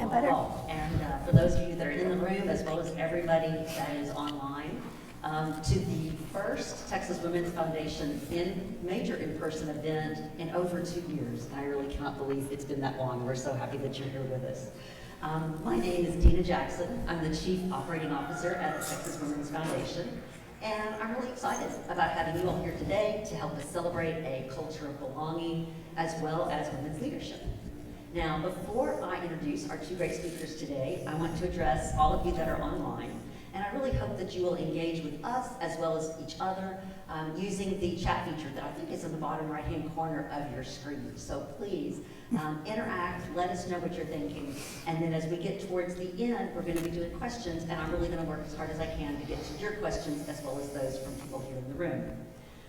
better. And for those of you that are in the room, as well as everybody that is online, to the first Texas Women's Foundation major in-person event in over 2 years. I really cannot believe it's been that long. We're so happy that you're here with us. My name is Dina Jackson. I'm the Chief Operating Officer at the Texas Women's Foundation. And I'm really excited about having you all here today to help us celebrate a culture of belonging as well as women's leadership. Now, before I introduce our two great speakers today, I want to address all of you that are online. And I really hope that you will engage with us as well as each other using the chat feature that I think is in the bottom right-hand corner of your screen. So please interact, let us know what you're thinking. And then as we get towards the end, we're going to be doing questions, and I'm really going to work as hard as I can to get to your questions as well as those from people here in the room.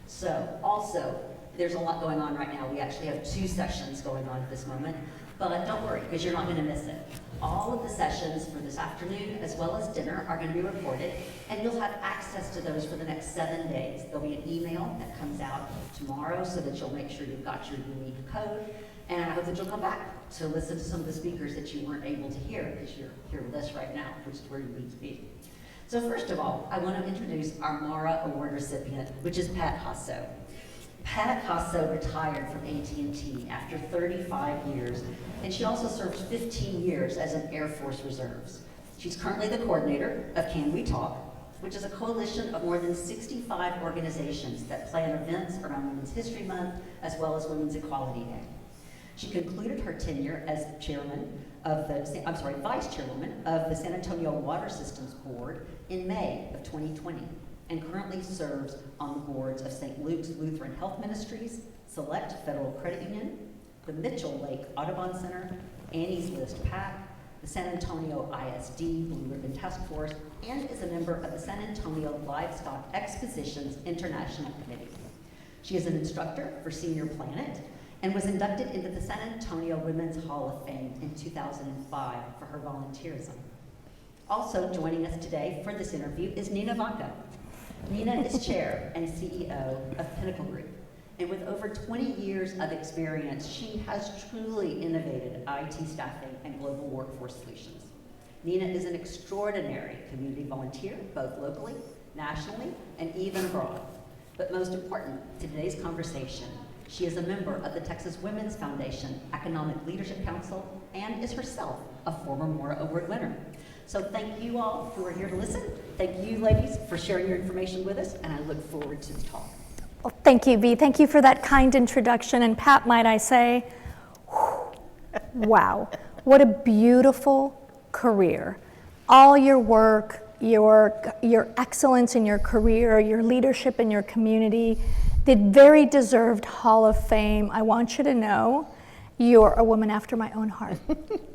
So also, there's a lot going on right now. We actually have 2 sessions going on at this moment. But don't worry, because you're not going to miss it. All of the sessions for this afternoon, as well as dinner, are going to be recorded, and you'll have access to those for the next 7 days. There'll be an email that comes out tomorrow so that you'll make sure you've got your unique code, and I hope that you'll come back to listen to some of the speakers that you weren't able to hear, because you're here with us right now, which is where you need to be. So first of all, I want to introduce our Maura Award recipient, which is Pat Jasso. Pat Jasso retired from AT&T after 35 years, and she also served 15 years as an Air Force Reserves. She's currently the coordinator of Can We Talk, which is a coalition of more than 65 organizations that plan events around Women's History Month, as well as Women's Equality Day. She concluded her tenure as vice chairwoman of the San Antonio Water Systems Board in May of 2020. And currently serves on the boards of St. Luke's Lutheran Health Ministries, Select Federal Credit Union, the Mitchell Lake Audubon Center, Annie's List PAC, the San Antonio ISD Blue Ribbon Task Force, and is a member of the San Antonio Livestock Expositions International Committee. She is an instructor for Senior Planet and was inducted into the San Antonio Women's Hall of Fame in 2005 for her volunteerism. Also joining us today for this interview is Nina Vaca. Nina is chair and CEO of Pinnacle Group, and with over 20 years of experience, she has truly innovated IT staffing and global workforce solutions. Nina is an extraordinary community volunteer, both locally, nationally, and even abroad. But most important to today's conversation, she is a member of the Texas Women's Foundation Economic Leadership Council and is herself a former Maura Award winner. So thank you all who are here to listen. Thank you, ladies, for sharing your information with us, and I look forward to the talk. Well, thank you, Bea. Thank you for that kind introduction. And Pat, might I say, wow, what a beautiful career. All your work, your excellence in your career, your leadership in your community, the very deserved Hall of Fame. I want you to know you're a woman after my own heart.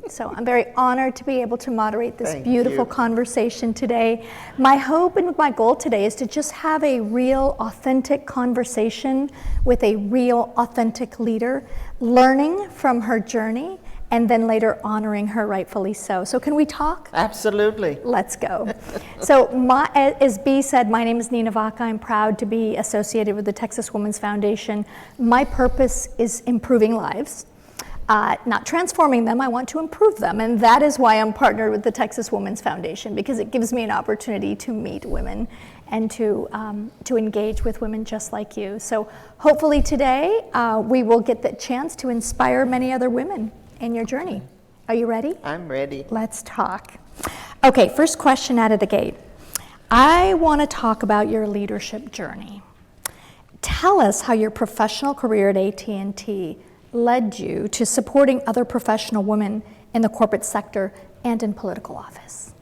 So I'm very honored to be able to moderate this beautiful conversation today. My hope and my goal today is to just have a real, authentic conversation with a real, authentic leader, learning from her journey, and then later honoring her rightfully so. So can we talk? Absolutely. Let's go. So as Bea said, my name is Nina Vaca. I'm proud to be associated with the Texas Women's Foundation. My purpose is improving lives. Not transforming them, I want to improve them. And that is why I'm partnered with the Texas Women's Foundation, because it gives me an opportunity to meet women and to engage with women just like you. So hopefully today we will get the chance to inspire many other women in your journey. Are you ready? I'm ready. Let's talk. Okay, first question out of the gate. I want to talk about your leadership journey. Tell us how your professional career at AT&T led you to supporting other professional women in the corporate sector and in political office.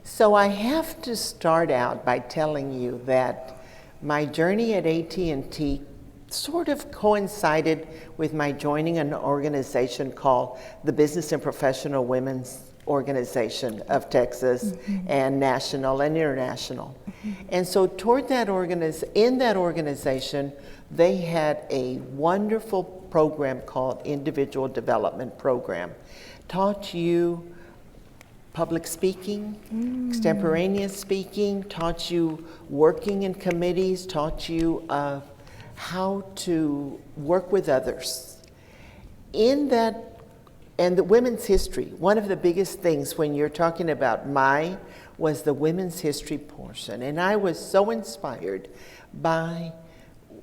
So I have to start out by telling you that my journey at AT&T sort of coincided with my joining an organization called the Business and Professional Women's Organization of Texas, and national and international. And so toward that in that organization, they had a wonderful program called Individual Development Program. Taught you public speaking, extemporaneous speaking, taught you working in committees, taught you how to work with others. In that And the women's history, one of the biggest things when you're talking about was the women's history portion. And I was so inspired by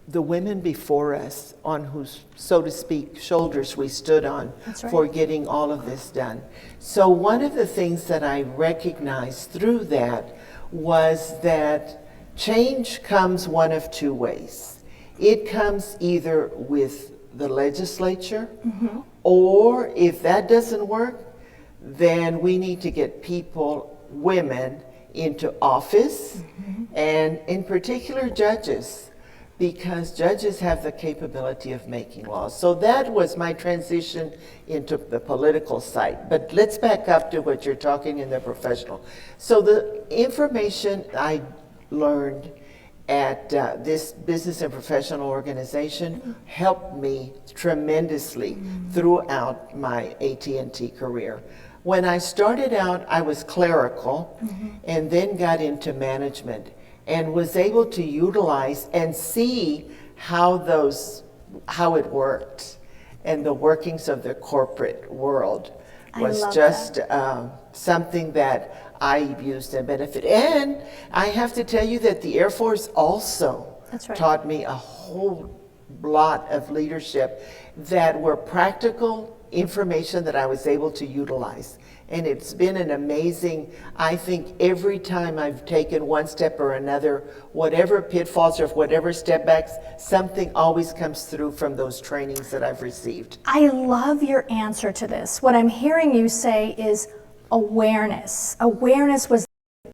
the women before us on whose, so to speak, shoulders we stood on for getting all of this done. So one of the things that I recognized through that was that change comes one of two ways. It comes either with the legislature, or if that doesn't work, then we need to get people, women, into office, and in particular judges, because judges have the capability of making laws. So that was my transition into the political side. But let's back up to what you're talking in the professional. So the information I learned at this business and professional organization helped me tremendously throughout my AT&T career. When I started out, I was clerical and then got into management and was able to utilize and see how it worked and the workings of the corporate world was just something that I used and benefit. And I have to tell you that the Air Force also taught me a whole lot of leadership that were practical information that I was able to utilize. And it's been an amazing, I think every time I've taken one step or another, whatever pitfalls or whatever step backs, something always comes through from those trainings that I've received. I love your answer to this. What I'm hearing you say is awareness. Awareness was the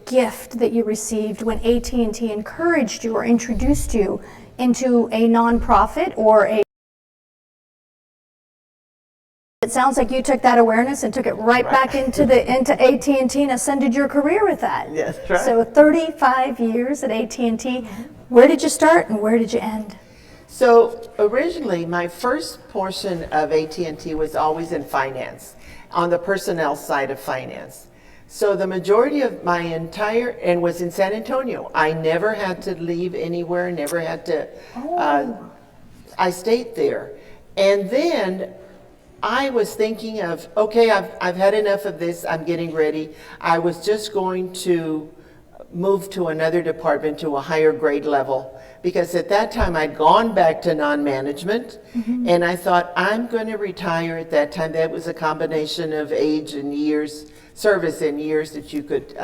gift that you received when AT&T encouraged you or introduced you into a nonprofit or a. It sounds like you took that awareness and took it right back into AT&T and ascended your career with that. Yes, right. So 35 years at AT&T. Where did you start and where did you end? So originally, my first portion of AT&T was always in finance, on the personnel side of finance. So the majority of my and was in San Antonio. I never had to leave anywhere, never had to, I stayed there. And then I was thinking of, okay, I've had enough of this, I'm getting ready. I was just going to move to another department to a higher grade level, because at that time I'd gone back to non-management, and I thought I'm going to retire at that time. That was a combination of age and years, service and years that you could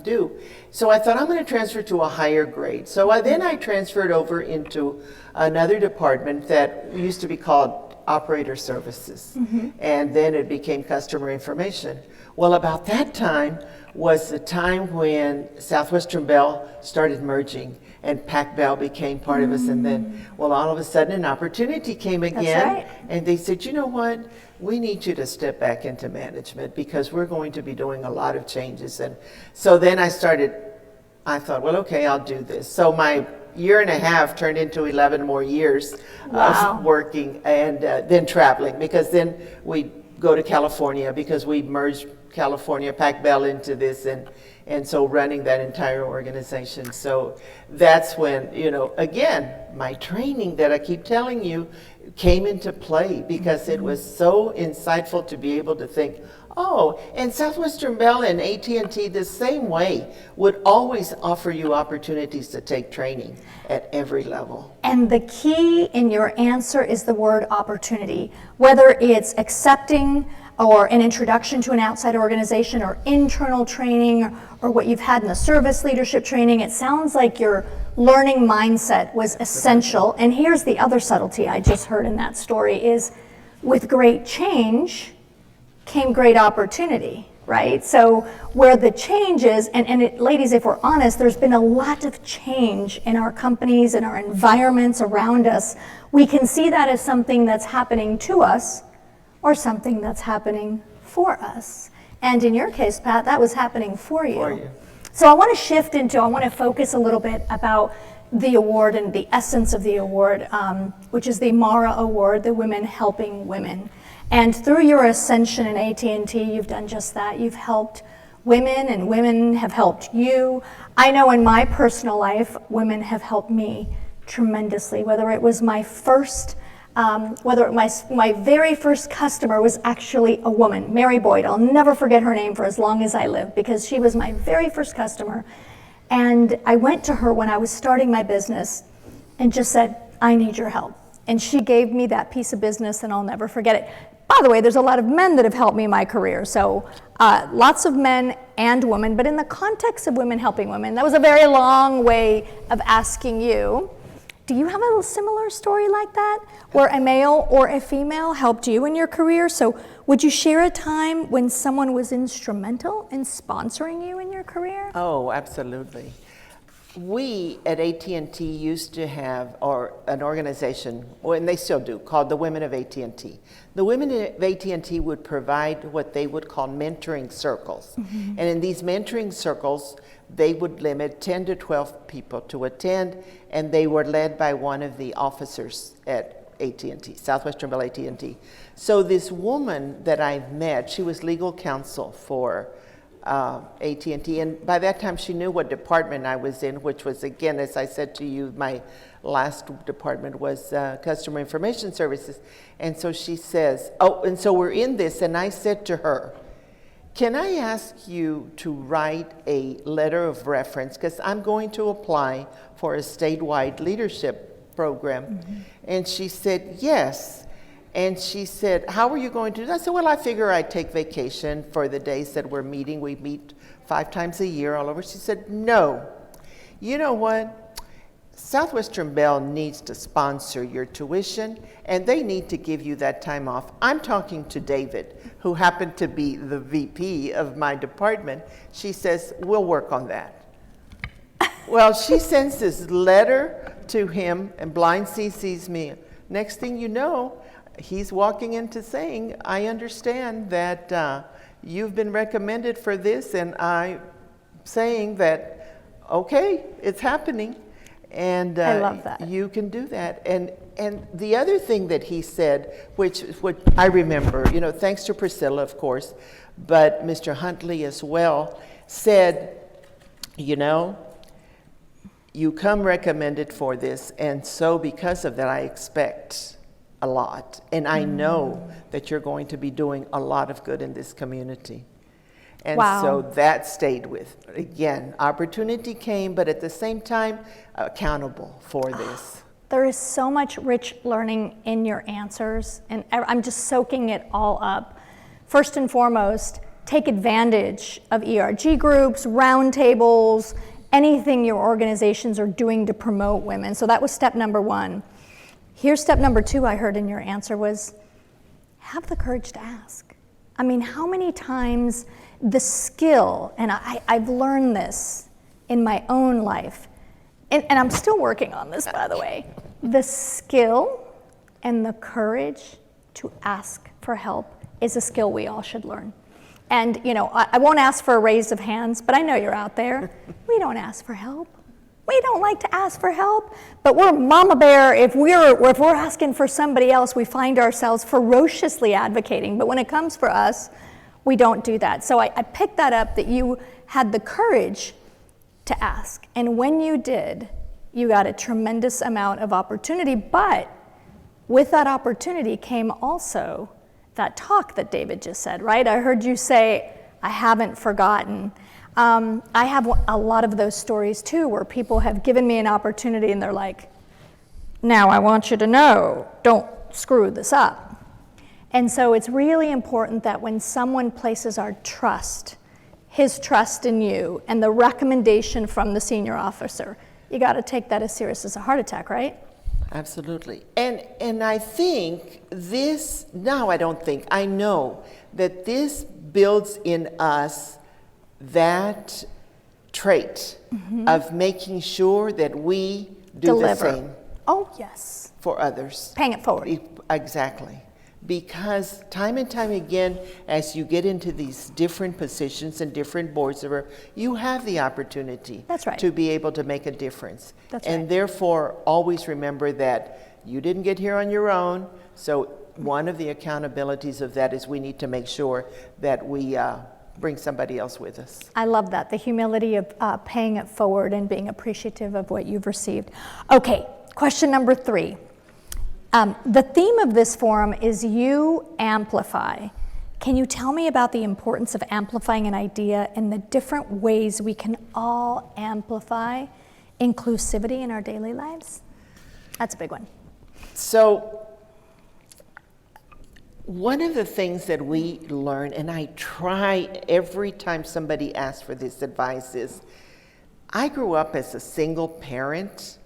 do. So I thought I'm going to transfer to a higher grade. So then I transferred over into another department that used to be called operator services, and then it became customer information. Well, about that time was the time when Southwestern Bell started merging and Pac Bell became part of us, and then, well, all of a sudden an opportunity came again, and they said, you know what, we need you to step back into management because we're going to be doing a lot of changes. And so then I thought, well, okay, I'll do this. So my year and a half turned into 11 more years of working and then traveling, because then we go to California because we merged California Pac Bell into this, and so running that entire organization. So that's when, again, my training that I keep telling you came into play, because it was so insightful to be able to think, oh, and Southwestern Bell and AT&T the same way would always offer you opportunities to take training at every level. And the key in your answer is the word opportunity. Whether it's accepting or an introduction to an outside organization or internal training or what you've had in the service leadership training, it sounds like your learning mindset was essential. And here's the other subtlety I just heard in that story is, with great change came great opportunity, right? So where the change is, ladies, if we're honest, there's been a lot of change in our companies and our environments around us. We can see that as something that's happening to us or something that's happening for us. And in your case, Pat, that was happening for you. So I want to focus a little bit about the award and the essence of the award, which is the Maura Award, the Women Helping Women. And through your ascension in AT&T, you've done just that. You've helped women, and women have helped you. I know in my personal life, women have helped me tremendously, whether it was my first whether my very first customer was actually a woman, Mary Boyd. I'll never forget her name for as long as I live, because she was my very first customer. And I went to her when I was starting my business and just said, I need your help. And she gave me that piece of business, and I'll never forget it. By the way, there's a lot of men that have helped me in my career, so lots of men and women, but in the context of women helping women, that was a very long way of asking you, do you have a similar story like that, where a male or a female helped you in your career? So would you share a time when someone was instrumental in sponsoring you in your career? Oh, absolutely. We at AT&T used to have an organization, and they still do, called the Women of AT&T. The women of AT&T would provide what they would call mentoring circles. Mm-hmm. And in these mentoring circles, they would limit 10 to 12 people to attend, and they were led by one of the officers at AT&T, Southwestern Bell AT&T. So this woman that I've met, she was legal counsel for AT&T, and by that time she knew what department I was in, which was, again, as I said to you, my last department was customer information services. And so she says, oh, and so we're in this, and I said to her, can I ask you to write a letter of reference, because I'm going to apply for a statewide leadership program. Mm-hmm. And she said, yes. And she said, how are you going to do that? I said, well, I figure I'd take vacation for the days that we're meeting. We meet 5 times a year all over. She said, no. You know what? Southwestern Bell needs to sponsor your tuition, and they need to give you that time off. I'm talking to David, who happened to be the VP of my department. She says, we'll work on that. Well, she sends this letter to him, and blind CCs me. Next thing you know, he's walking into saying, I understand that you've been recommended for this, and I'm saying that, okay, it's happening, and I love that. You can do that. And the other thing that he said, which I remember, you know, thanks to Priscilla, of course, but Mr. Huntley as well, said, you know, you come recommended for this, and so because of that, I expect a lot, and I know that you're going to be doing a lot of good in this community. And wow. So that stayed with, again, opportunity came, but at the same time, accountable for this. There is so much rich learning in your answers, and I'm just soaking it all up. First and foremost, take advantage of ERG groups, roundtables, anything your organizations are doing to promote women. So that was step number 1. Here's step number 2 I heard in your answer was, have the courage to ask. I mean, how many times the skill, and I've learned this in my own life, and I'm still working on this, by the way, the skill and the courage to ask for help is a skill we all should learn. And, you know, I won't ask for a raise of hands, but I know you're out there. We don't ask for help. We don't like to ask for help, but we're mama bear. If we're asking for somebody else, we find ourselves ferociously advocating. But when it comes for us, we don't do that. So I picked that up, that you had the courage to ask. And when you did, you got a tremendous amount of opportunity. But with that opportunity came also that talk that David just said, right? I heard you say, I haven't forgotten. I have a lot of those stories too, where people have given me an opportunity and they're like, now I want you to know, don't screw this up. And so it's really important that when someone places our trust, his trust in you, and the recommendation from the senior officer, you got to take that as serious as a heart attack, right? Absolutely. And I think this, now I don't think, I know that this builds in us that trait of making sure that we do Deliver. the same. Oh, yes. For others. Paying it forward. Exactly. Because time and time again, as you get into these different positions and different boards, you have the opportunity That's right. to be able to make a difference. That's and right. therefore, always remember that you didn't get here on your own. So one of the accountabilities of that is we need to make sure that we bring somebody else with us. I love that, the humility of paying it forward and being appreciative of what you've received. Okay, question number 3. The theme of this forum is You Amplify. Can you tell me about the importance of amplifying an idea and the different ways we can all amplify inclusivity in our daily lives? That's a big one. So, one of the things that we learn, and I try every time somebody asks for this advice, is I grew up as a single parent,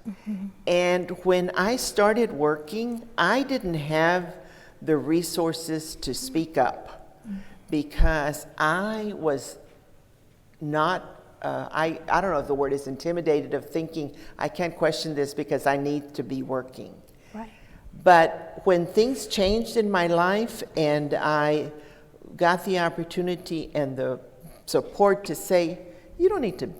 and when I started working, I didn't have the resources to speak up because I was not, I don't know if the word is intimidated of thinking, I can't question this because I need to be working. Right. But when things changed in my life and I got the opportunity and the support to say, you don't need to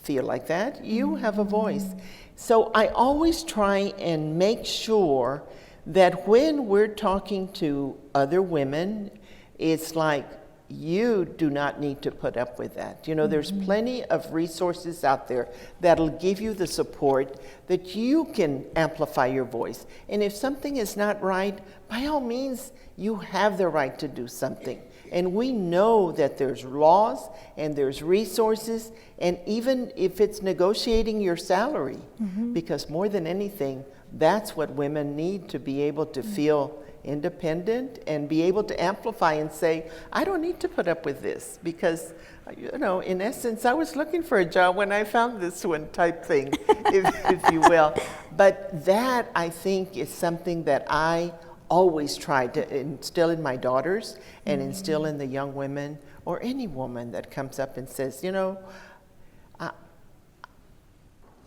feel like that, you have a voice. So I always try and make sure that when we're talking to other women, it's like, you do not need to put up with that. You know, there's plenty of resources out there that'll give you the support that you can amplify your voice. And if something is not right, by all means, you have the right to do something. And we know that there's laws and there's resources, and even if it's negotiating your salary, because more than anything, that's what women need to be able to feel independent and be able to amplify and say, I don't need to put up with this because, you know, in essence, I was looking for a job when I found this one type thing, if you will. But that, I think, is something that I always try to instill in my daughters and instill in the young women or any woman that comes up and says, you know,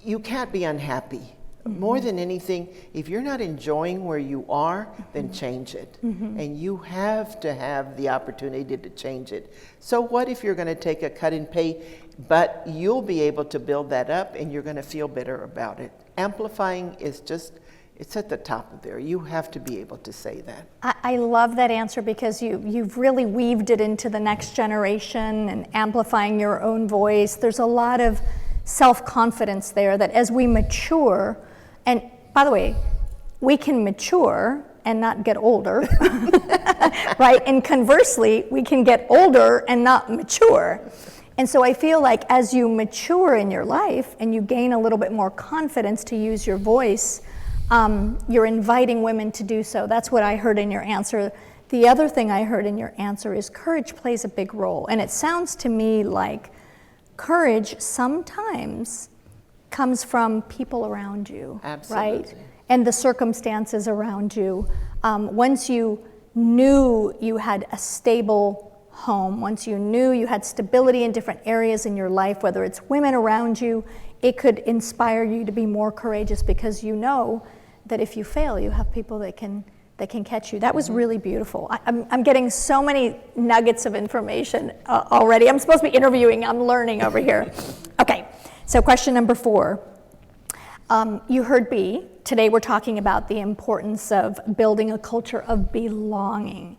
you can't be unhappy. More than anything, if you're not enjoying where you are, then change it. And you have to have the opportunity to change it. So what if you're going to take a cut in pay, but you'll be able to build that up and you're going to feel better about it? Amplifying is just, it's at the top of there. You have to be able to say that. I love that answer because you've really weaved it into the next generation and amplifying your own voice. There's a lot of self-confidence there that as we mature, and by the way, we can mature and not get older, right? And conversely, we can get older and not mature. And so I feel like as you mature in your life and you gain a little bit more confidence to use your voice, you're inviting women to do so. That's what I heard in your answer. The other thing I heard in your answer is courage plays a big role. And it sounds to me like courage sometimes comes from people around you, Absolutely. right? And the circumstances around you. Once you knew you had a stable home, once you knew you had stability in different areas in your life, whether it's women around you, it could inspire you to be more courageous because you know that if you fail, you have people that can catch you. That was really beautiful. I'm getting so many nuggets of information already. I'm supposed to be interviewing, I'm learning over here. Okay, so question number 4. You heard B. Today we're talking about the importance of building a culture of belonging.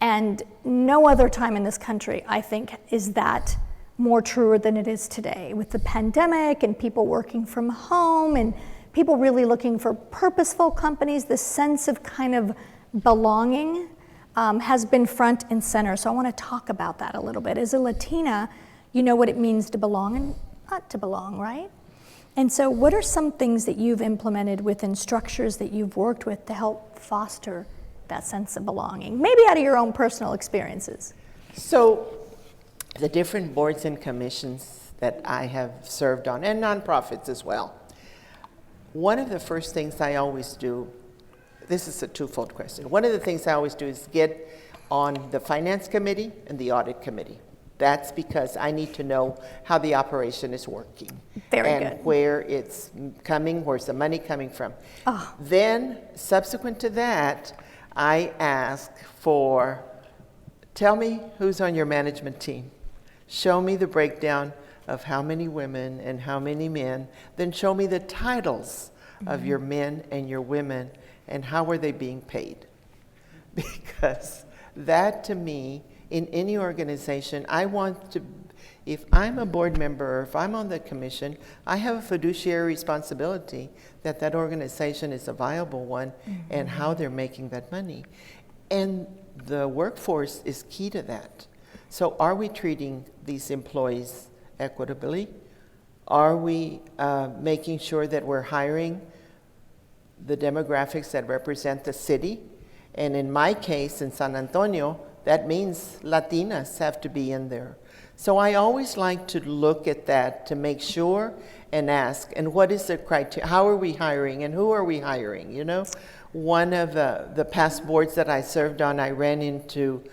And no other time in this country, I think, is that more truer than it is today. With the pandemic and people working from home and people really looking for purposeful companies, the sense of kind of belonging has been front and center. So I want to talk about that a little bit. As a Latina, you know what it means to belong and not to belong, right? And so what are some things that you've implemented within structures that you've worked with to help foster that sense of belonging? Maybe out of your own personal experiences. So the different boards and commissions that I have served on, and nonprofits as well, one of the first things I always do, this is a twofold question. One of the things I always do is get on the finance committee and the audit committee. That's because I need to know how the operation is working. Very and good. where it's coming, where's the money coming from. Oh. Then, subsequent to that, I ask for, tell me who's on your management team. Show me the breakdown of how many women and how many men. Then show me the titles of your men and your women and how are they being paid. Because that to me, in any organization, I want to, if I'm a board member or if I'm on the commission, I have a fiduciary responsibility that that organization is a viable one and how they're making that money. And the workforce is key to that. So are we treating these employees equitably? Are we making sure that we're hiring the demographics that represent the city? And in my case, in San Antonio, that means Latinas have to be in there. So I always like to look at that to make sure and ask, and what is the criteria? How are we hiring and who are we hiring? You know, one of the past boards that I served on, I ran into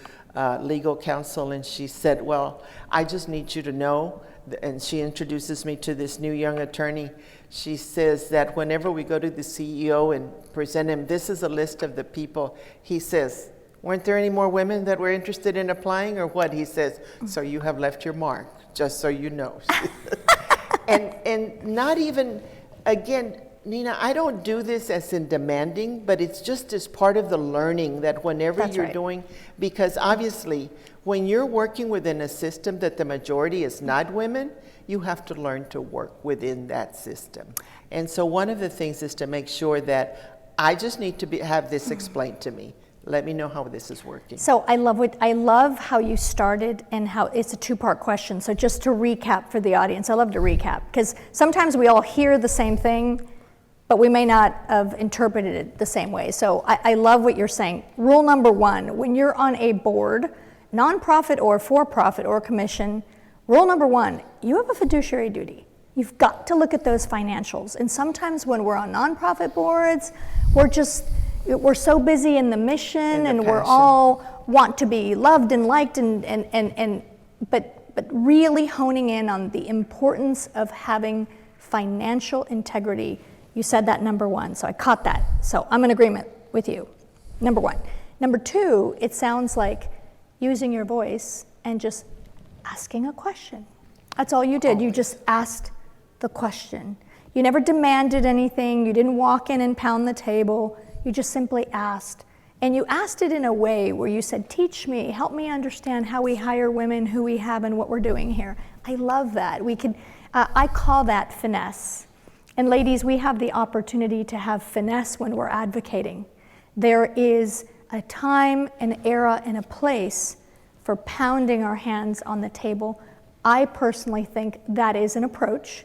legal counsel and she said, well, I just need you to know, and she introduces me to this new young attorney. She says that whenever we go to the CEO and present him, this is a list of the people, he says, weren't there any more women that were interested in applying or what? He says, so you have left your mark, just so you know. and not even, again, Nina, I don't do this as in demanding, but it's just as part of the learning that whenever That's you're right. doing, because obviously when you're working within a system that the majority is not women, you have to learn to work within that system. And so one of the things is to make sure that I just need to have this explained to me. Let me know how this is working. So I love how you started and how it's a two-part question. So just to recap for the audience, I love to recap because sometimes we all hear the same thing, but we may not have interpreted it the same way. So I love what you're saying. Rule number one, when you're on a board, nonprofit or for-profit or commission, rule number one, you have a fiduciary duty. You've got to look at those financials. And sometimes when we're on nonprofit boards, we're so busy in the mission and we're all want to be loved and liked but really honing in on the importance of having financial integrity. You said that number one, so I caught that. So I'm in agreement with you, number one. Number two, it sounds like using your voice and just asking a question. That's all you did. You just asked the question. You never demanded anything. You didn't walk in and pound the table. You just simply asked. And you asked it in a way where you said, teach me, help me understand how we hire women, who we have, and what we're doing here. I love that. I call that finesse. And ladies, we have the opportunity to have finesse when we're advocating. There is a time, an era, and a place for pounding our hands on the table. I personally think that is an approach,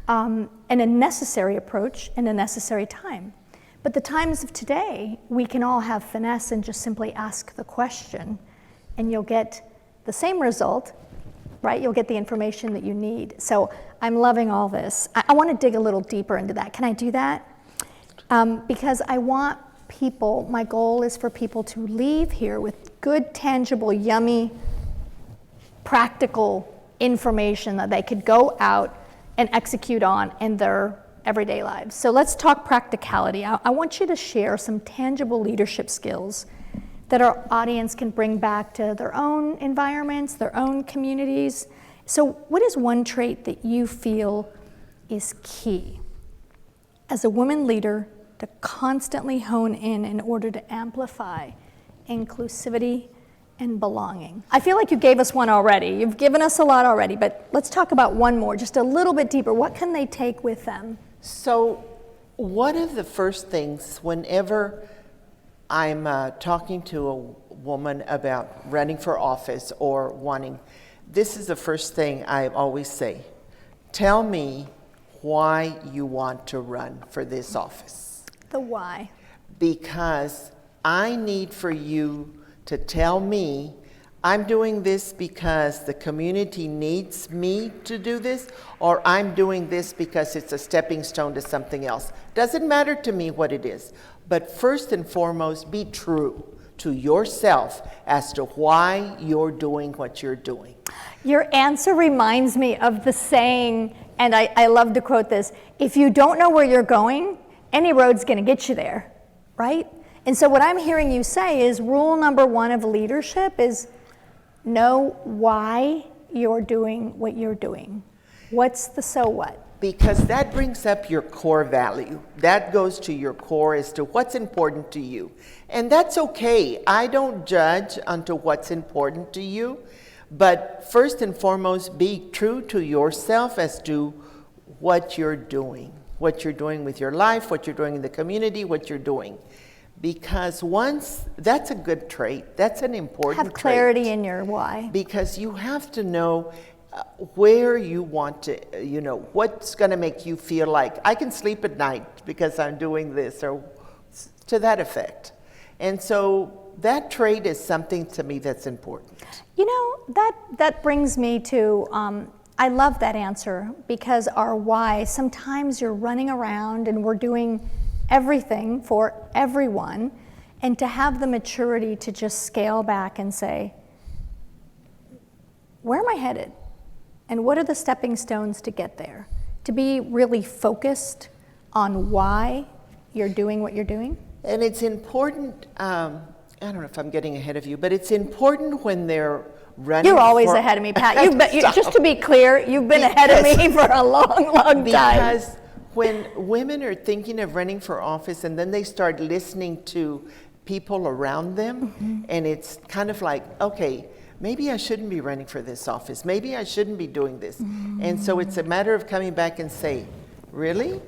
and a necessary approach, and a necessary time. But the times of today, we can all have finesse and just simply ask the question, and you'll get the same result, right? You'll get the information that you need. So I'm loving all this. I want to dig a little deeper into that. Can I do that? Because I want people, my goal is for people to leave here with good, tangible, yummy, practical information that they could go out and execute on in their everyday lives. So let's talk practicality. I want you to share some tangible leadership skills that our audience can bring back to their own environments, their own communities. So what is one trait that you feel is key as a woman leader to constantly hone in order to amplify inclusivity and belonging? I feel like you gave us one already. You've given us a lot already, but let's talk about one more, just a little bit deeper. What can they take with them? So one of the first things whenever I'm talking to a woman about running for office or wanting, this is the first thing I always say. Tell me why you want to run for this office. The why. Because I need for you to tell me, I'm doing this because the community needs me to do this, or I'm doing this because it's a stepping stone to something else. Doesn't matter to me what it is. But first and foremost, be true to yourself as to why you're doing what you're doing. Your answer reminds me of the saying, and I love to quote this, if you don't know where you're going, any road's gonna get you there, right? And so what I'm hearing you say is rule number one of leadership is know why you're doing what you're doing. What's the so what? Because that brings up your core value. That goes to your core as to what's important to you. And that's okay. I don't judge unto what's important to you, But first and foremost, be true to yourself as to what you're doing with your life, what you're doing in the community, what you're doing. Because that's a good trait. That's an important Have clarity trait. in your why. Because you have to know where you want to, what's going to make you feel like, I can sleep at night because I'm doing this, or to that effect. And so that trait is something to me that's important. That brings me to, I love that answer, because our why, sometimes you're running around and we're doing everything for everyone, and to have the maturity to just scale back and say, where am I headed? And what are the stepping stones to get there? To be really focused on why you're doing what you're doing. And it's important, I don't know if I'm getting ahead of you, but it's important when they're running. You're always ahead of me, Pat. Just to be clear, you've been ahead of me for a long, long time. Because when women are thinking of running for office and then they start listening to people around them, and it's kind of like, okay, maybe I shouldn't be running for this office. Maybe I shouldn't be doing this. And so it's a matter of coming back and say, really?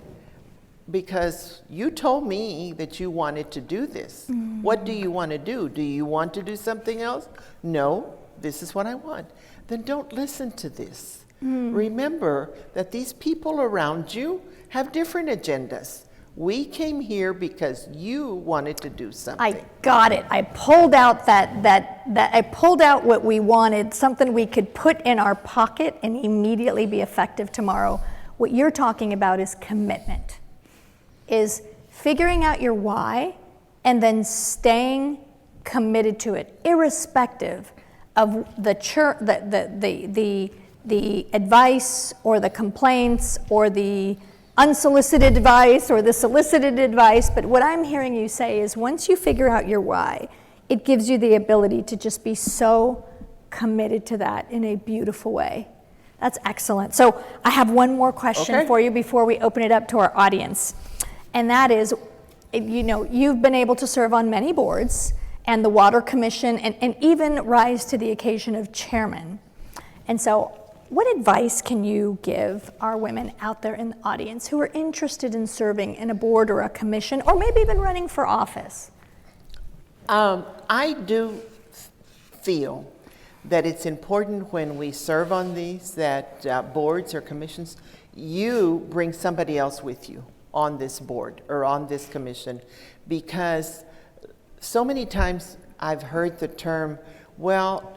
Because you told me that you wanted to do this. What do you want to do? Do you want to do something else? No, this is what I want. Then don't listen to this. Remember that these people around you have different agendas. We came here because you wanted to do something. I got it. I pulled out I pulled out what we wanted, something we could put in our pocket and immediately be effective tomorrow. What you're talking about is commitment. Is figuring out your why and then staying committed to it, irrespective of the advice or the complaints or the unsolicited advice or the solicited advice. But what I'm hearing you say is once you figure out your why, it gives you the ability to just be so committed to that in a beautiful way. That's excellent. So I have one more question for you before we open it up to our audience. And that is, you've been able to serve on many boards and the Water Commission and even rise to the occasion of chairman. And so what advice can you give our women out there in the audience who are interested in serving in a board or a commission or maybe even running for office? I do feel that it's important when we serve on these, that boards or commissions, you bring somebody else with you on this board or on this commission, because so many times I've heard the term, well,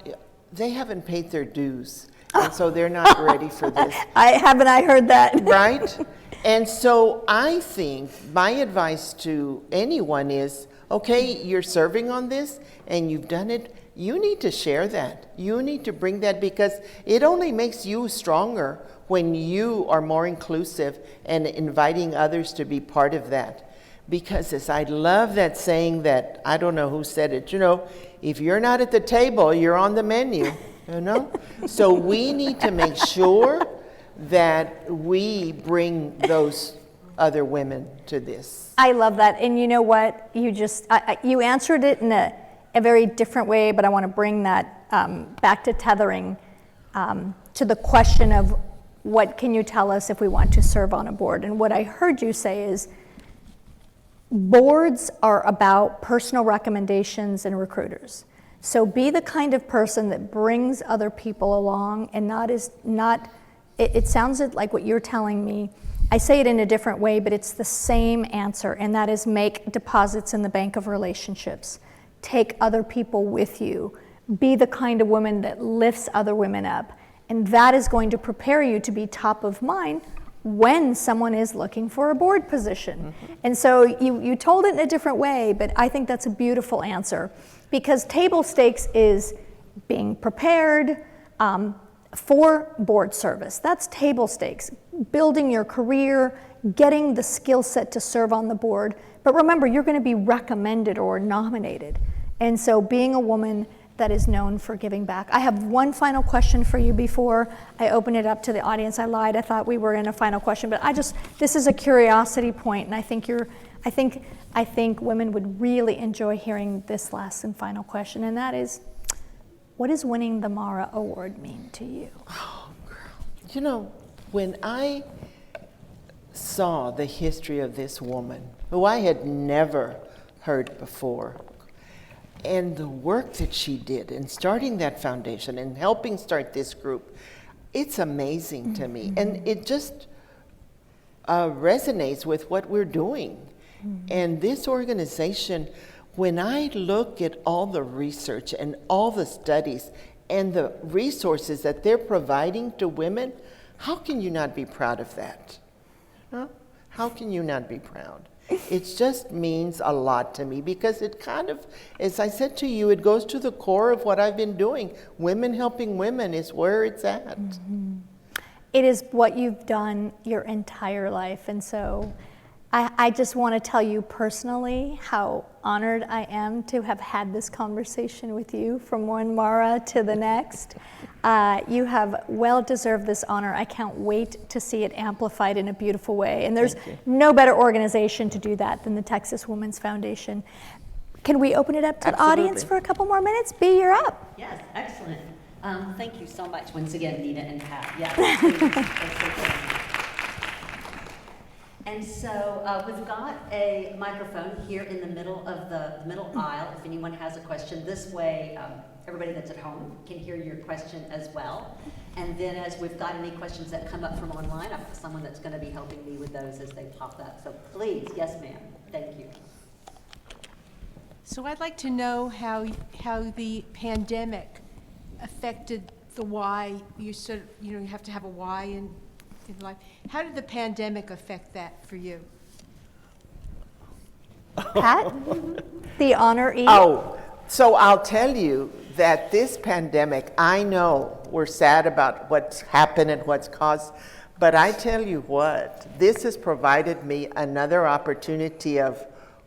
they haven't paid their dues, and so they're not ready for this. I heard that. Right? And so I think my advice to anyone is, okay, you're serving on this and you've done it, you need to share that. You need to bring that, because it only makes you stronger when you are more inclusive and inviting others to be part of that. Because I love that saying that, I don't know who said it, if you're not at the table, you're on the menu, So we need to make sure that we bring those other women to this. I love that. And you know what? You answered it in a very different way, but I want to bring that back to tethering to the question of what can you tell us if we want to serve on a board? And what I heard you say is boards are about personal recommendations and recruiters. So be the kind of person that brings other people along and it sounds like what you're telling me. I say it in a different way, but it's the same answer, and that is make deposits in the bank of relationships. Take other people with you. Be the kind of woman that lifts other women up. And that is going to prepare you to be top of mind when someone is looking for a board position. And so you told it in a different way, but I think that's a beautiful answer, because table stakes is being prepared for board service. That's table stakes, building your career, getting the skill set to serve on the board. But remember, you're going to be recommended or nominated. And so being a woman that is known for giving back. I have one final question for you before I open it up to the audience. I lied, I thought we were in a final question, but this is a curiosity point, and I think women would really enjoy hearing this last and final question, and that is, What does winning the Maura Award mean to you? You know, when I saw the history of this woman, who I had never heard before, and the work that she did in starting that foundation and helping start this group, it's amazing to me. And it just resonates with what we're doing. And this organization, when I look at all the research and all the studies and the resources that they're providing to women, how can you not be proud of that? Huh? How can you not be proud? It just means a lot to me because it kind of, as I said to you, it goes to the core of what I've been doing. Women helping women is where it's at. It is what you've done your entire life. And so I just want to tell you personally how honored I am to have had this conversation with you from one Maura to the next. You have well deserved this honor. I can't wait to see it amplified in a beautiful way. And there's no better organization to do that than the Texas Women's Foundation. Can we open it up to the audience for a couple more minutes? B, you're up. Yes, excellent. Thank you so much once again, Nina and Pat. Yeah, that's so cool. And so we've got a microphone here in the middle of the middle aisle. If anyone has a question, this way everybody that's at home can hear your question as well. And then as we've got any questions that come up from online, I've got someone that's going to be helping me with those as they pop up. So please, yes ma'am, thank you. So I'd like to know how the pandemic affected the why. You sort of, you have to have a why in life. How did the pandemic affect that for you? Pat, the honoree. Oh, so I'll tell you that this pandemic, I know we're sad about what's happened and what's caused, but I tell you what, this has provided me another opportunity of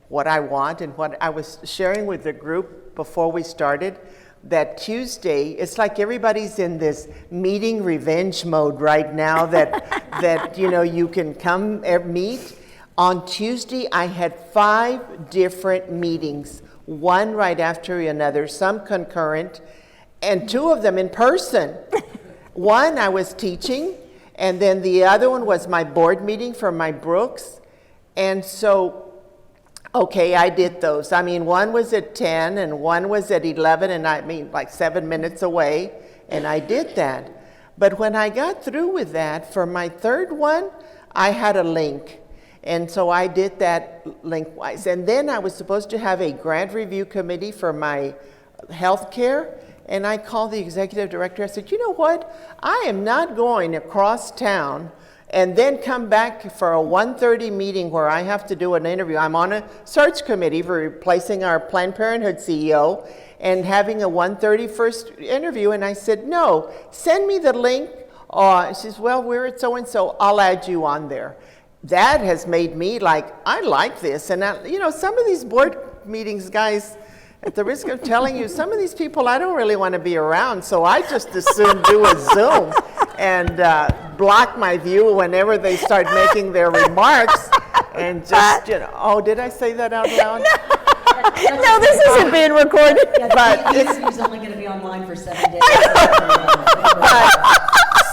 what I want and what I was sharing with the group before we started. That Tuesday, it's like everybody's in this meeting revenge mode right now that you can come meet. On Tuesday, I had 5 different meetings, one right after another, some concurrent, and 2 of them in person. One I was teaching, and then the other one was my board meeting for my Brooks. And so okay, I did those. I mean, one was at 10 and one was at 11, and I mean, like 7 minutes away, and I did that. But when I got through with that, for my third one, I had a link. And so I did that link-wise. And then I was supposed to have a grant review committee for my health care, and I called the executive director. I said, you know what? I am not going across town and then come back for a 1:30 meeting where I have to do an interview. I'm on a search committee for replacing our Planned Parenthood CEO and having a 1:30 first interview. And I said, no, send me the link. She says, well, we're at so-and-so. I'll add you on there. That has made me like, I like this. And some of these board meetings, guys, at the risk of telling you, some of these people I don't really want to be around, so I just as soon do a Zoom and block my view whenever they start making their remarks and just, oh, did I say that out loud? No, this isn't being recorded. Yeah, but the interview's only going to be online for 7 days.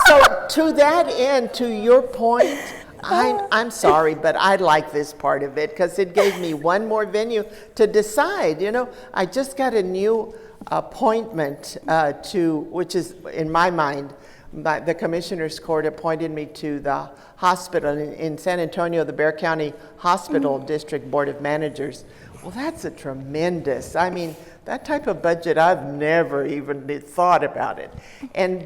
So to that end, to your point, I'm sorry, but I like this part of it because it gave me one more venue to decide. I just got a new appointment which is, in my mind, the Commissioner's Court appointed me to the hospital in San Antonio, the Bexar County Hospital District Board of Managers. Well, that's a tremendous, that type of budget, I've never even thought about it.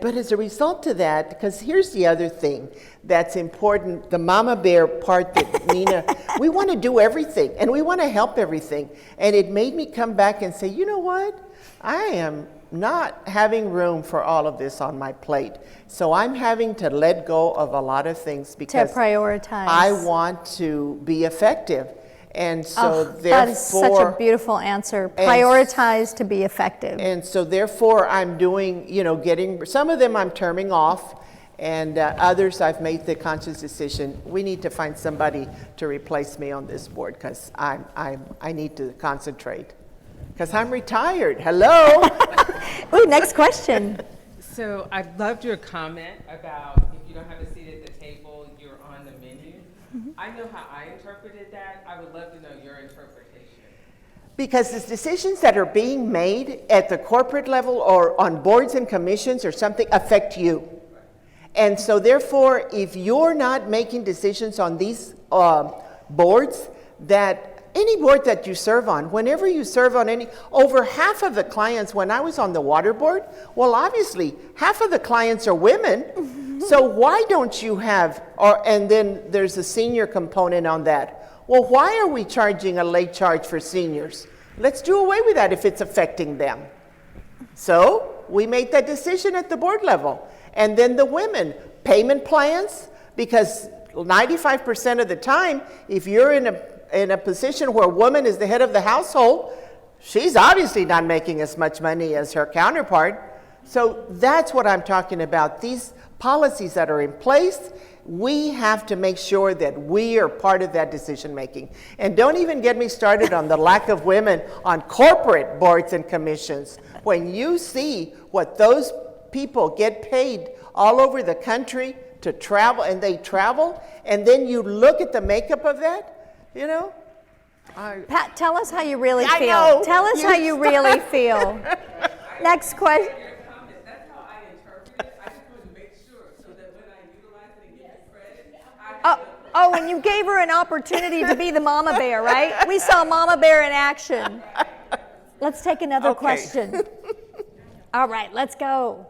But as a result of that, because here's the other thing that's important, the mama bear part that Nina, we want to do everything and we want to help everything. And it made me come back and say, you know what? I am not having room for all of this on my plate. So I'm having to let go of a lot of things because to prioritize. I want to be effective. And so therefore, that is such a beautiful answer. Prioritize to be effective. And so therefore I'm doing, getting, some of them I'm terming off, and others I've made the conscious decision, we need to find somebody to replace me on this board because I need to concentrate. Because I'm retired. Hello. Ooh, next question. So I loved your comment about if you don't have a seat at the table, you're on the menu. I know how I interpreted that. I would love to know your interpretation. Because the decisions that are being made at the corporate level or on boards and commissions or something affect you. And so therefore, if you're not making decisions on these boards, that any board that you serve on, whenever you serve on any, over half of the clients, when I was on the water board, well, obviously, half of the clients are women. So why don't you have, and then there's a senior component on that. Well, why are we charging a late charge for seniors? Let's do away with that if it's affecting them. So we made that decision at the board level. And then the women, payment plans, because 95% of the time, if you're in a position where a woman is the head of the household, she's obviously not making as much money as her counterpart. So that's what I'm talking about. These policies that are in place, we have to make sure that we are part of that decision making. And don't even get me started on the lack of women on corporate boards and commissions. When you see what those people get paid all over the country to travel, and they travel, and then you look at the makeup of that, you know? Pat, tell us how you really I feel. know. Tell us how you really feel. Next question. That's how I interpret it. I just wanted to make sure so that when I utilize it and give you credit, Oh, and you gave her an opportunity to be the mama bear, right? We saw mama bear in action. Let's take another question. All right, let's go.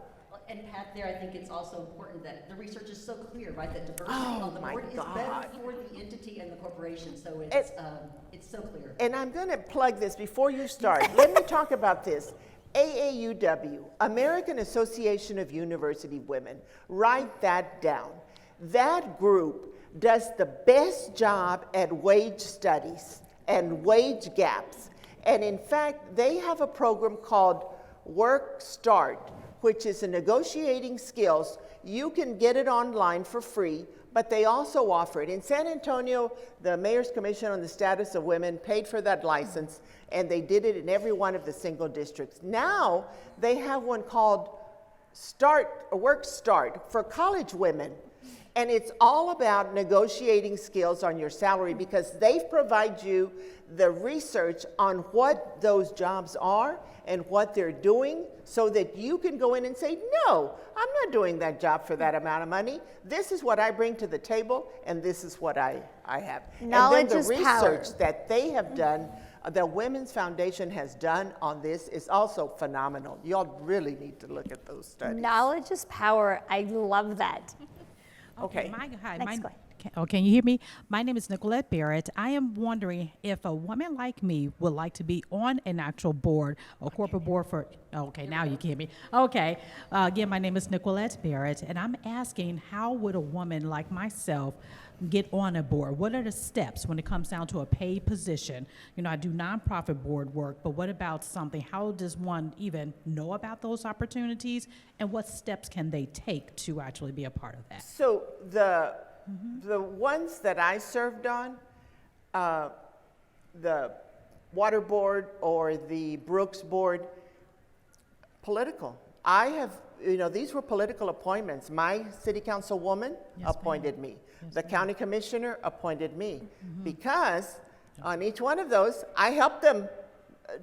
And Pat, there, I think it's also important that the research is so clear, right? That diversity on the board is better for the entity and the corporation. So it's so clear. And I'm going to plug this before you start. Let me talk about this. AAUW, American Association of University Women, write that down. That group does the best job at wage studies and wage gaps. And in fact, they have a program called Work Start, which is a negotiating skills. You can get it online for free, but they also offer it. In San Antonio, the Mayor's Commission on the Status of Women paid for that license, and they did it in every one of the single districts. Now, they have one called Work Start for college women. And it's all about negotiating skills on your salary because they provide you the research on what those jobs are and what they're doing so that you can go in and say, no, I'm not doing that job for that amount of money. This is what I bring to the table and this is what I have. Knowledge and then is the power. research that they have done, the Women's Foundation has done on this is also phenomenal. Y'all really need to look at those studies. Knowledge is power. I love that. Okay. Next one. Can you hear me? My name is Nicolette Barrett. I am wondering if a woman like me would like to be on an actual board, a corporate board for, okay, now you can hear me. Okay, again, my name is Nicolette Barrett, and I'm asking how would a woman like myself get on a board? What are the steps when it comes down to a paid position? You know, I do nonprofit board work, but what about something? How does one even know about those opportunities, and what steps can they take to actually be a part of that? So the ones that I served on, the Water Board or the Brooks Board, political. I have, these were political appointments. My city councilwoman appointed me. The county commissioner appointed me because on each one of those, I helped them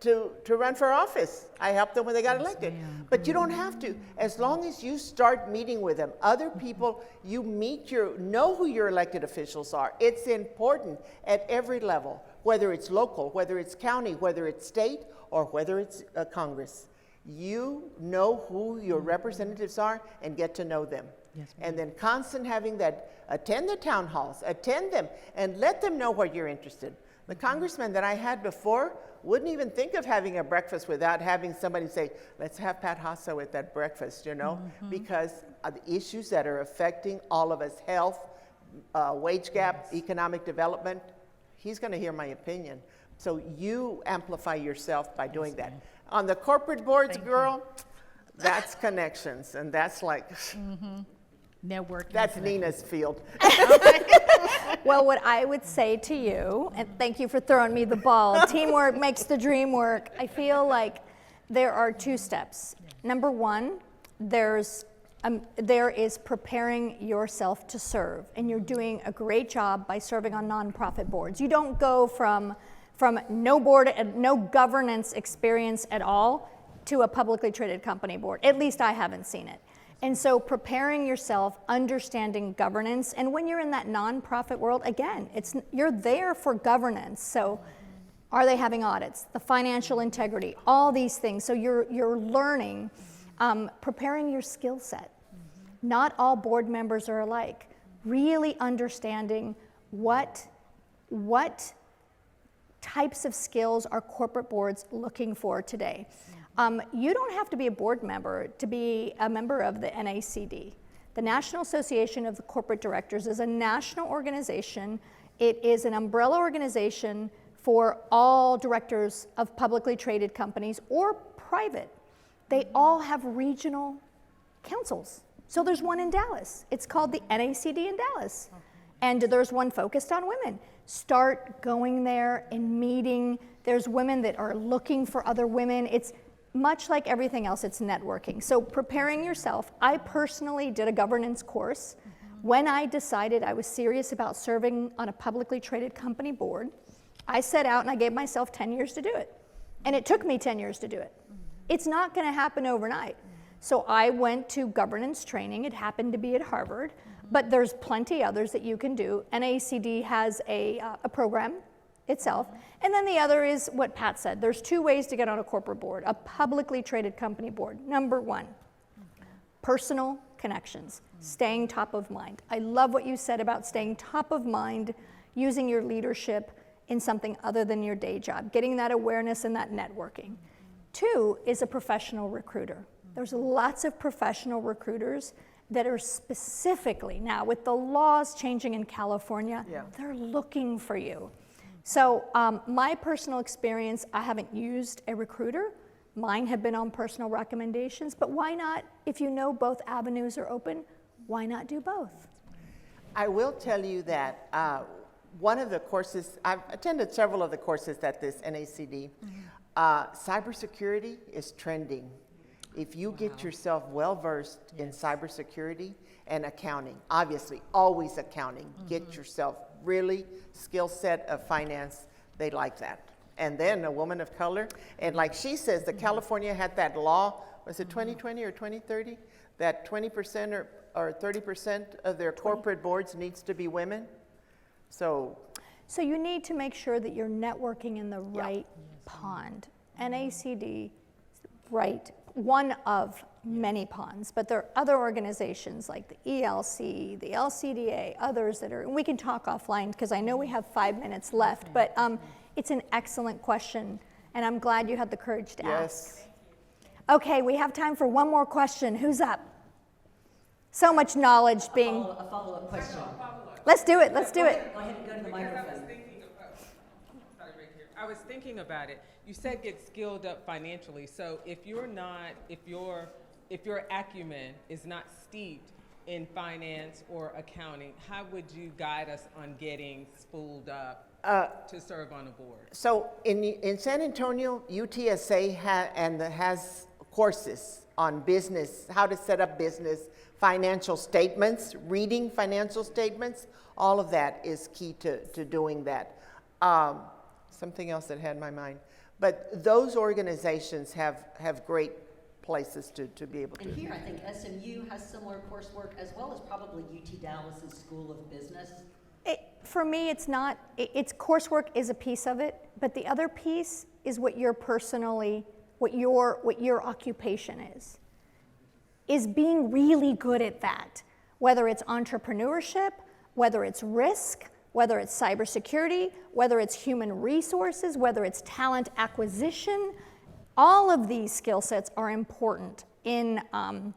to run for office. I helped them when they got elected. But you don't have to. As long as you start meeting with them, other people, you know who your elected officials are. It's important at every level, whether it's local, whether it's county, whether it's state, or whether it's Congress. You know who your representatives are and get to know them. And then constant having that, attend the town halls, attend them, and let them know what you're interested in. The congressman that I had before wouldn't even think of having a breakfast without having somebody say, let's have Pat Jasso at that breakfast, because of the issues that are affecting all of us, health, wage gap, economic development, he's gonna hear my opinion. So you amplify yourself by doing that. On the corporate boards, that's connections, and that's like, Networking. that's Nina's field. Well, what I would say to you, and thank you for throwing me the ball, teamwork makes the dream work. I feel like there are two steps. Number one, there is preparing yourself to serve, and you're doing a great job by serving on nonprofit boards. You don't go from no board, no governance experience at all to a publicly traded company board. At least I haven't seen it. And so preparing yourself, understanding governance, and when you're in that nonprofit world, again, you're there for governance. So are they having audits, the financial integrity, all these things. So you're learning, preparing your skill set. Not all board members are alike. Really understanding what types of skills are corporate boards looking for today. You don't have to be a board member to be a member of the NACD. The National Association of the Corporate Directors is a national organization. It is an umbrella organization for all directors of publicly traded companies or private. They all have regional councils. So there's one in Dallas. It's called the NACD in Dallas. And there's one focused on women. Start going there and meeting. There's women that are looking for other women. It's much like everything else, it's networking. So preparing yourself. I personally did a governance course. When I decided I was serious about serving on a publicly traded company board, I set out and I gave myself 10 years to do it. And it took me 10 years to do it. It's not going to happen overnight. So I went to governance training. It happened to be at Harvard, but there's plenty others that you can do. NACD has a program itself. And then the other is what Pat said. There's two ways to get on a corporate board, a publicly traded company board. Number one, personal connections, staying top of mind. I love what you said about staying top of mind, using your leadership in something other than your day job, getting that awareness and that networking. Two is a professional recruiter. There's lots of professional recruiters that are specifically, now with the laws changing in California, they're looking for you. So my personal experience, I haven't used a recruiter. Mine have been on personal recommendations, but why not, if you know both avenues are open, why not do both? I will tell you that one of the courses, I've attended several of the courses at this NACD. Cybersecurity is trending. If you get yourself well-versed in cybersecurity and accounting, obviously always accounting, get yourself really skill set of finance, they like that. And then a woman of color, and like she says, the California had that law, was it 2020 or 2030, that 20% or 30% of their corporate boards needs to be women. So you need to make sure that you're networking in the right pond. NACD, right, one of many ponds, but there are other organizations like the ELC, the LCDA, others that are, and we can talk offline because I know we have 5 minutes left, but it's an excellent question, and I'm glad you had the courage to ask. Okay, we have time for one more question. Who's up? So much knowledge being... A follow-up question. Let's do it, let's do it. Go ahead and go to the microphone. I was thinking about it. You said get skilled up financially. So if your acumen is not steeped in finance or accounting, how would you guide us on getting spooled up to serve on a board? So in San Antonio, UTSA has courses on business, how to set up business, financial statements, reading financial statements. All of that is key to doing that. Something else that had my mind. But those organizations have great places to be able to. And here I think SMU has similar coursework as well as probably UT Dallas's School of Business. For me, it's not, it's coursework is a piece of it, but the other piece is what your occupation is being really good at that, whether it's entrepreneurship, whether it's risk, whether it's cybersecurity, whether it's human resources, whether it's talent acquisition. All of these skill sets are important in a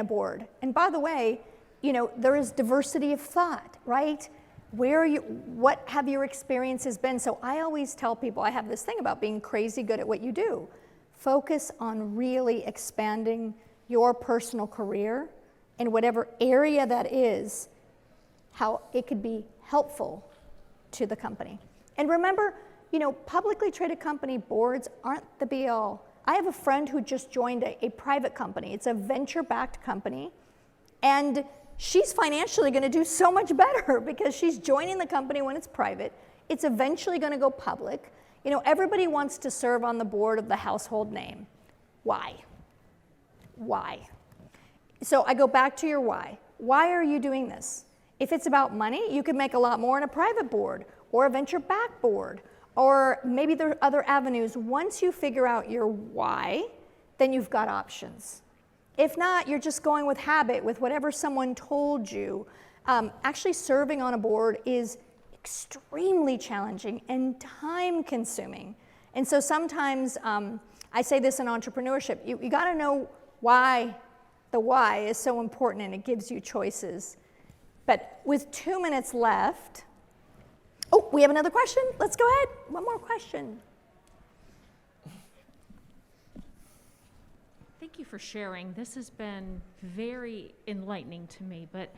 board. And by the way, there is diversity of thought, right? What have your experiences been? So I always tell people, I have this thing about being crazy good at what you do. Focus on really expanding your personal career in whatever area that is, how it could be helpful to the company. And remember, publicly traded company boards aren't the be-all. I have a friend who just joined a private company. It's a venture-backed company, and she's financially going to do so much better because she's joining the company when it's private. It's eventually going to go public. You know, everybody wants to serve on the board of the household name. Why? Why? So I go back to your why. Why are you doing this? If it's about money, you could make a lot more in a private board or a venture-backed board, or maybe there are other avenues. Once you figure out your why, then you've got options. If not, you're just going with habit, with whatever someone told you. Actually serving on a board is extremely challenging and time-consuming. And so sometimes, I say this in entrepreneurship, you gotta know why. The why is so important, and it gives you choices. But with 2 minutes left, oh, we have another question? Let's go ahead. One more question. Thank you for sharing. This has been very enlightening to me, but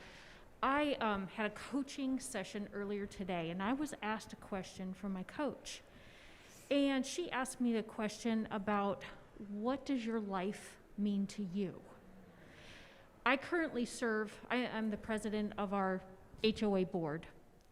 I had a coaching session earlier today, and I was asked a question from my coach. And she asked me the question about, what does your life mean to you? I currently serve, I'm the president of our HOA board,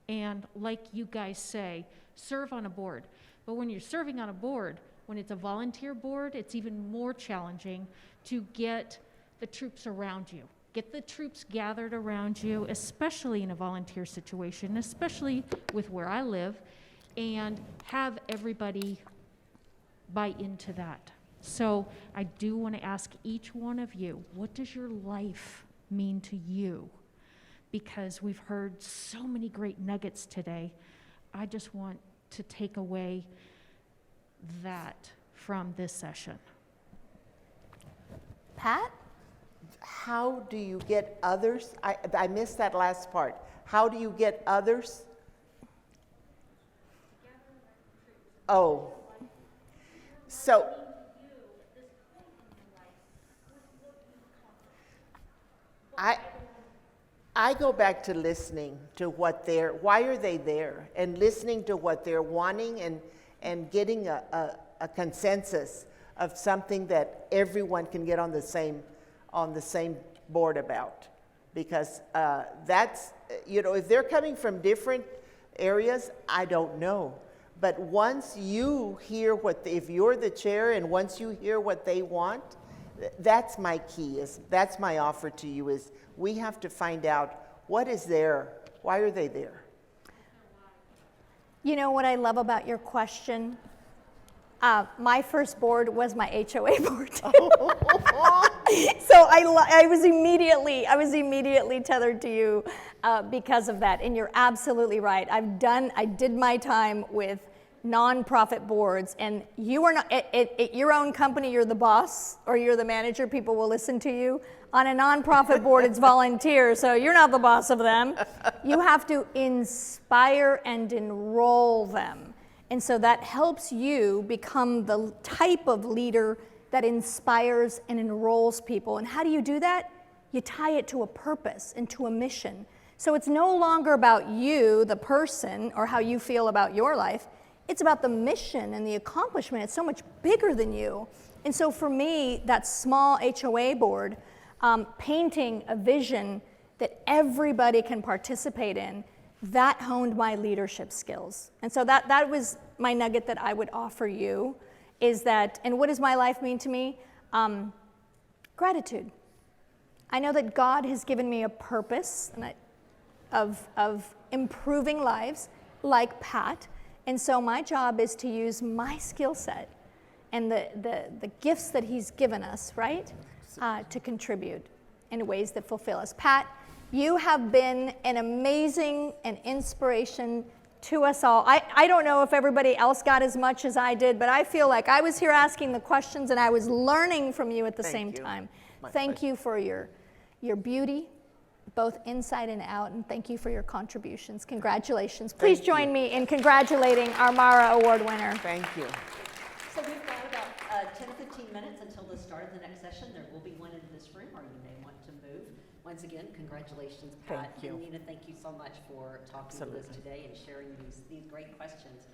and like you guys say, serve on a board. But when you're serving on a board, when it's a volunteer board, it's even more challenging to get the troops around you. Get the troops gathered around you, especially in a volunteer situation, especially with where I live, and have everybody buy into that. So I do want to ask each one of you, what does your life mean to you? Because we've heard so many great nuggets today. I just want to take away that from this session. Pat? How do you get others? I missed that last part. How do you get others? Oh. So, I go back to listening to why are they there, and listening to what they're wanting, and getting a consensus of something that everyone can get on the same board about. Because that's, if they're coming from different areas, I don't know. But once you hear if you're the chair, and once you hear what they want, that's my key, that's my offer to you, is we have to find out what is there, why are they there? You know what I love about your question? My first board was my HOA board. So I was immediately tethered to you because of that. And you're absolutely right. I did my time with nonprofit boards, and you are not at your own company. You're the boss or you're the manager. People will listen to you. On a nonprofit board, it's volunteer, so you're not the boss of them. You have to inspire and enroll them. And so that helps you become the type of leader that inspires and enrolls people. And how do you do that? You tie it to a purpose and to a mission. So it's no longer about you, the person, or how you feel about your life. It's about the mission and the accomplishment. It's so much bigger than you. And so for me, that small HOA board, painting a vision that everybody can participate in, that honed my leadership skills. And so that was my nugget that I would offer you, is that, and what does my life mean to me? Gratitude. I know that God has given me a purpose of improving lives, like Pat, and so my job is to use my skill set and the gifts that He's given us, right, to contribute in ways that fulfill us. Pat, you have been an amazing and inspiration to us all. I don't know if everybody else got as much as I did, but I feel like I was here asking the questions and I was learning from you at the same time. Thank you for your beauty, both inside and out, and thank you for your contributions. Congratulations. Please join me in congratulating our Maura Award winner. Thank you. So we've got about 10 to 15 minutes until the start of the next session. There will be one in this room, or you may want to move. Once again, congratulations, Pat. Thank you. And Nina, thank you so much for talking to us today and sharing these great questions.